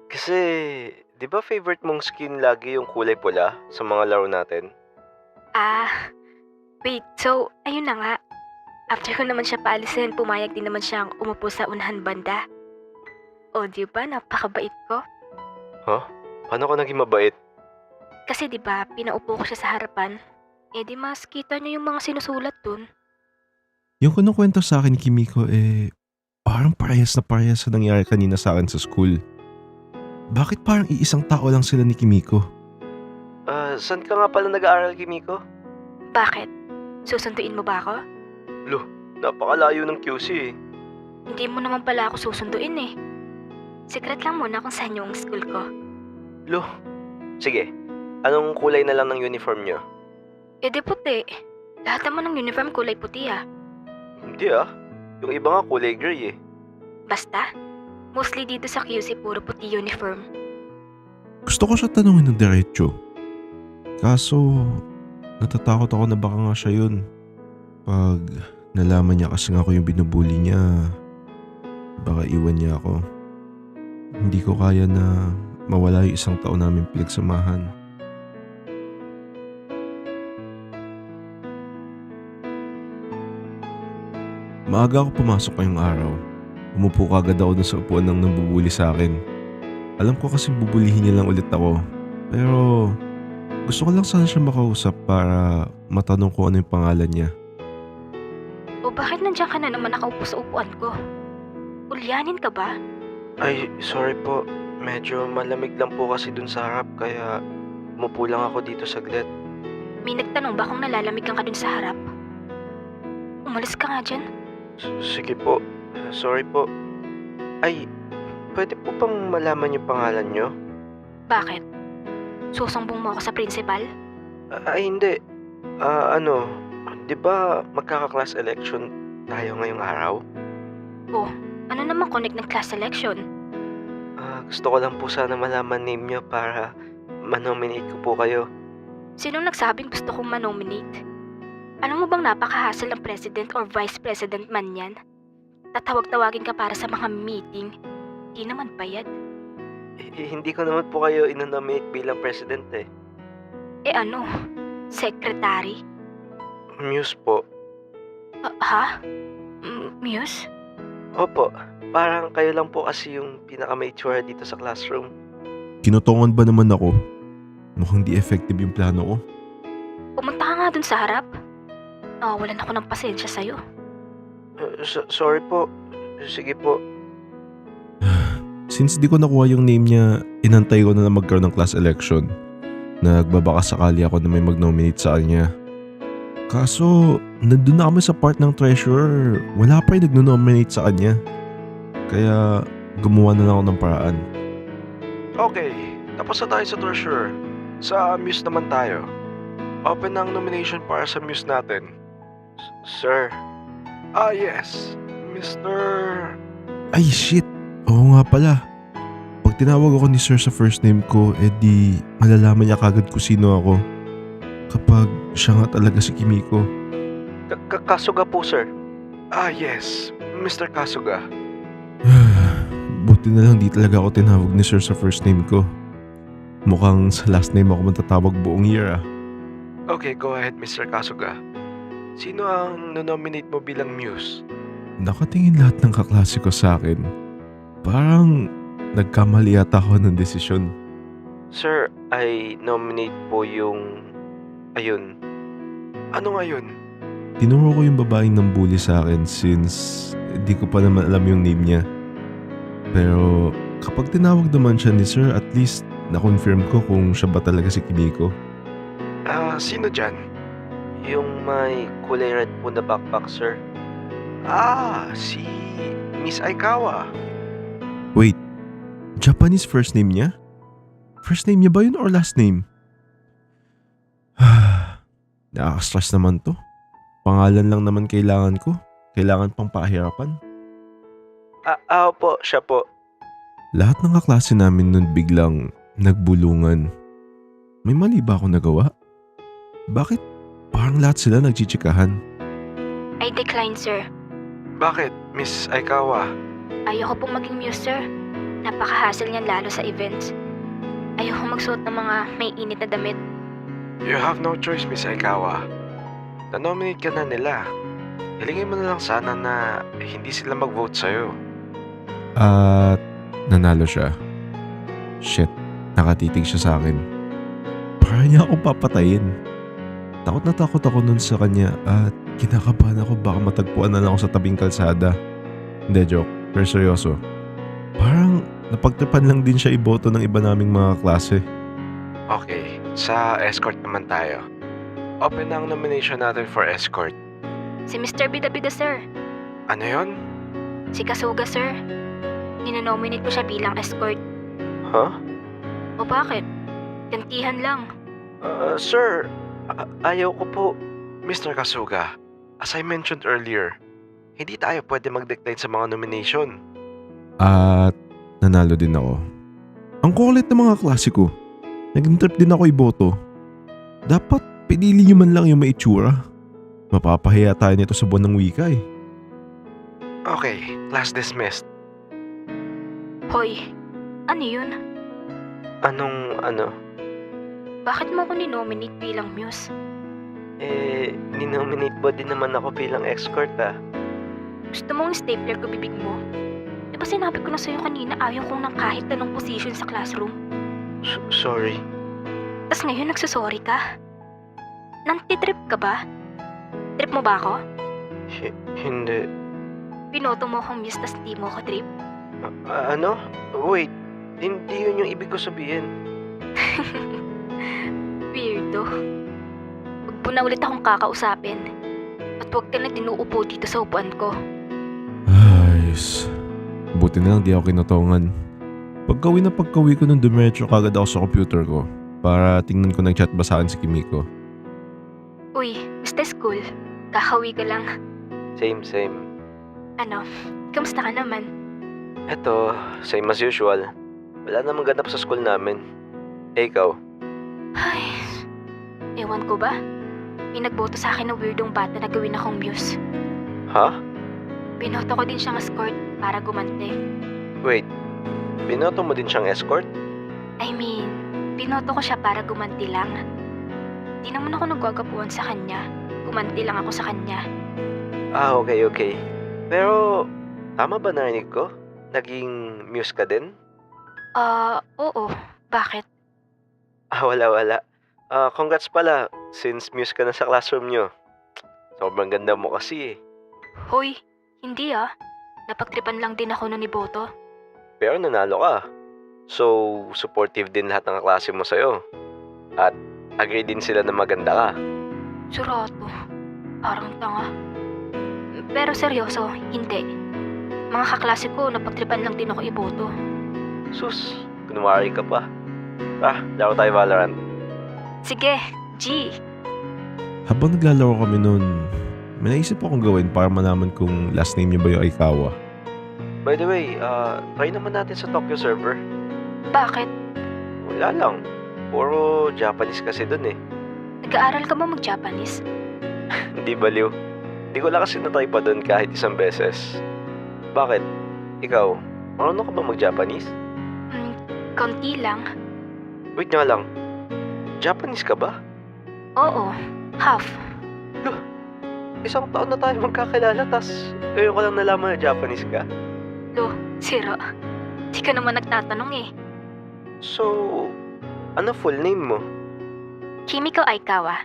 Kasi 'di ba favorite mong skin lagi yung kulay pula sa mga laro natin? Ah, wait. So, ayun na nga. After ko naman siya paalisin, pumayag din naman siyang umupo sa unahan banda. O, di ba? Napakabait ko. Huh? Paano ka naging mabait? Kasi di ba, pinaupo ko siya sa harapan. Eh di mas kita niyo yung mga sinusulat dun. Yung kinukwento sa akin ni Kimiko parang parehas na parehas sa nangyari kanina sa akin sa school. Bakit parang iisang tao lang sila ni Kimiko? Saan ka nga pala nag-aaral, Kimiko? Bakit? Susunduin mo ba ako? Loh, napakalayo ng QC eh. Hindi mo naman pala ako susunduin eh. Secret lang muna kung saan yung school ko. Loh, sige. Anong kulay na lang ng uniform niyo? Eh di puti. Lahat naman ng uniform kulay puti ah. Hindi yung iba nga kulay gray eh. Basta, mostly dito sa QC puro puti uniform. Gusto ko siya tanungin ng diretso. Kaso, natatakot ako na baka nga siya yun. Pag nalaman niya kasi nga ako yung binubuli niya, baka iwan niya ako. Hindi ko kaya na mawala yung isang taon namin pinagsamahan. Maaga ako pumasok ngayong araw. Umupo kagad ako dun sa upuan ng nambubuli sa akin. Alam ko kasi bubulihin niya lang ulit ako. Pero gusto ko lang sana siya makausap para matanong ko ano yung pangalan niya. O bakit nandiyan ka na naman nakaupo sa upuan ko? Ulyanin ka ba? Ay, sorry po. Medyo malamig lang po kasi dun sa harap kaya umupo lang ako dito saglit. May nagtanong ba kung nalalamig ka dun sa harap? Umalis ka nga dyan. Sige po. Sorry po. Ay, pwede po bang malaman yung pangalan nyo? Bakit? Susumbong mo ako sa principal? Ay, hindi. Di ba magkaka-class election tayo ngayong araw? Oh, ano naman connect ng class selection? Gusto ko lang po sana malaman name nyo para manominate ko po kayo. Sinong nagsabing gusto kong manominate? Alam mo bang napaka-hassle ng president or vice president man yan? Tatawag-tawagin ka para sa mga meeting. Di naman bayad. Hindi ko naman po kayo inonominate bilang president eh. Eh ano? Secretary? Muse po. Ha? Muse? Opo, parang kayo lang po kasi yung pinaka-mature dito sa classroom. Kinutungan ba naman ako? Mukhang di effective yung plano ko. Pumunta ka nga dun sa harap. Nawawalan ako ng pasensya sa'yo. Sorry po. Sige po. Since di ko nakuha yung name niya, inantay ko na magkaroon ng class election. Nagbabaka sakali ako na may mag-nominate sa kanya. Kaso, nandun na kami sa part ng treasurer. Wala pa yung nag-nominate sa kanya. Kaya, gumawa na lang ako ng paraan. Okay, tapos na tayo sa treasurer. Sa Muse naman tayo. Open ang nomination para sa Muse natin. Sir. Yes. Mr. Ay shit! Oo nga pala. Pag tinawag ako ni sir sa first name ko, di malalaman niya kagad kung sino ako. Kapag siya nga talaga si Kimiko. Kasuga po, sir. Yes. Mr. Kasuga. Buti na lang di talaga ako tinawag ni sir sa first name ko. Mukhang sa last name ako matatawag buong year. Okay, go ahead, Mr. Kasuga. Sino ang nominate mo bilang Muse? Nakatingin lahat ng kaklase ko sa akin. Parang nagkamali yata ako ng desisyon. Sir, I nominate po yung... Ayun. Ano ngayon? Tinuro ko yung babaeng nambuli sa akin since di ko pa naman alam yung name niya. Pero kapag tinawag naman siya ni sir, at least na-confirm ko kung siya ba talaga si Kimiko. Sino dyan? Yung may kulay red po na backpack, sir. Si Miss Aikawa. Wait, Japanese first name niya? First name niya ba yun or last name? Nakaka-stress naman to. Pangalan lang naman kailangan ko. Kailangan pang pahirapan. Opo, siya po. Lahat ng kaklase namin nun biglang nagbulungan. May mali ba ako nagawa? Bakit parang lahat sila nagchichikahan? I decline, sir. Bakit, Miss Aikawa? Ayoko pong maging Muse, sir. Napaka-hassle niyan lalo sa events. Ayoko magsuot ng mga may init na damit. You have no choice, Miss Aikawa. Na-nominate ka na nila. Hilingin mo na lang sana na hindi sila mag-vote sa'yo. At nanalo siya. Shit, nakatitig siya sa akin. Para niya ako papatayin. Takot na takot ako nun sa kanya at kinakabahan ako baka matagpuan na lang ako sa tabing kalsada. Hindi, joke. Pero seryoso. Parang napagtripan lang din siya iboto ng iba naming mga klase. Okay, sa escort naman tayo. Open na ang nomination natin for escort. Si Mr. Bida-Bida, sir. Ano yon? Si Kasuga, sir. Ninonominate ko siya bilang escort. Huh? O bakit? Gantihan lang. Sir, ayaw ko po. Mr. Kasuga, as I mentioned earlier, hindi tayo pwede mag-decline sa mga nomination. At nanalo din ako. Ang kulit ng mga klase ko. Nag-trip din ako iboto. Dapat pinili niyo man lang yung maitsura. Mapapahiya tayo nito sa buwan ng wika eh. Okay, class dismissed. Hoy, ano yun? Anong ano? Bakit mo ako ninominate bilang muse? Ninominate ba din naman ako bilang escort Gusto mong stapler ko bibig mo? Di ba sinabi ko na sa'yo kanina ayaw kong ng kahit anong position sa classroom? Sorry. Tas ngayon nagsasorry ka? Nantitrip ka ba? Trip mo ba ako? Hindi. Binoto mo akong muse tas di mo ako trip? Ano? Wait, hindi yun yung ibig ko sabihin. Weirdo. Huwag mo na ulit akong kakausapin. At huwag ka na dinuupo dito sa upuan ko. Ayos. Buti na lang di ako kinatongan. Pagkawi ko nung dumiretso kagad ako sa computer ko para tingnan ko nag-chat ba sa akin si Kimiko. Uy, basta school. Kakawi ka lang. Same. Ano, kamusta ka naman? Eto, same as usual. Wala namang ganap sa school namin. Ikaw? Ay, ewan ko ba? May nagboto sa akin ng weirdong bata na gawin akong muse. Ha? Binoto ko din siyang escort para gumante. Wait, binoto mo din siyang escort? I mean, binoto ko siya para gumanti lang. Di naman ako nagwagapuan sa kanya. Gumanti lang ako sa kanya. Okay. Pero, tama ba narinig ko? Naging muse ka din? Oo. Bakit? Wala. Congrats pala, since muse ka na sa classroom nyo. Sobrang ganda mo kasi eh. Hoy, hindi ah. Napagtripan lang din ako nun ni Boto. Pero nanalo ka. So, supportive din lahat ng kaklase mo sa'yo. At agree din sila na maganda ka. Surato. Parang tanga. Pero seryoso, hindi. Mga kaklase ko, napagtripan lang din ako iboto. Sus, kunwari ka pa. Laro tayo Valorant. Sige, G. Habang naglalaro kami noon, may naisip akong gawin para malaman kung last name niya ba yung Aikawa. By the way, try naman natin sa Tokyo server. Bakit? Wala lang. Puro Japanese kasi dun eh. Nag-aaral ka ba mag-Japanese? Hindi baliw. Hindi ko lang kasi natry pa dun kahit isang beses. Bakit? Ikaw, marunong ka ba mag-Japanese? Konti lang. Wait nga lang. Japanese ka ba? Oo, half. Isang taon na tayo magkakilala tas ngayon ko lang nalaman na Japanese ka. Sira. Di ka naman nagtatanong eh. So, ano full name mo? Kimiko Aikawa.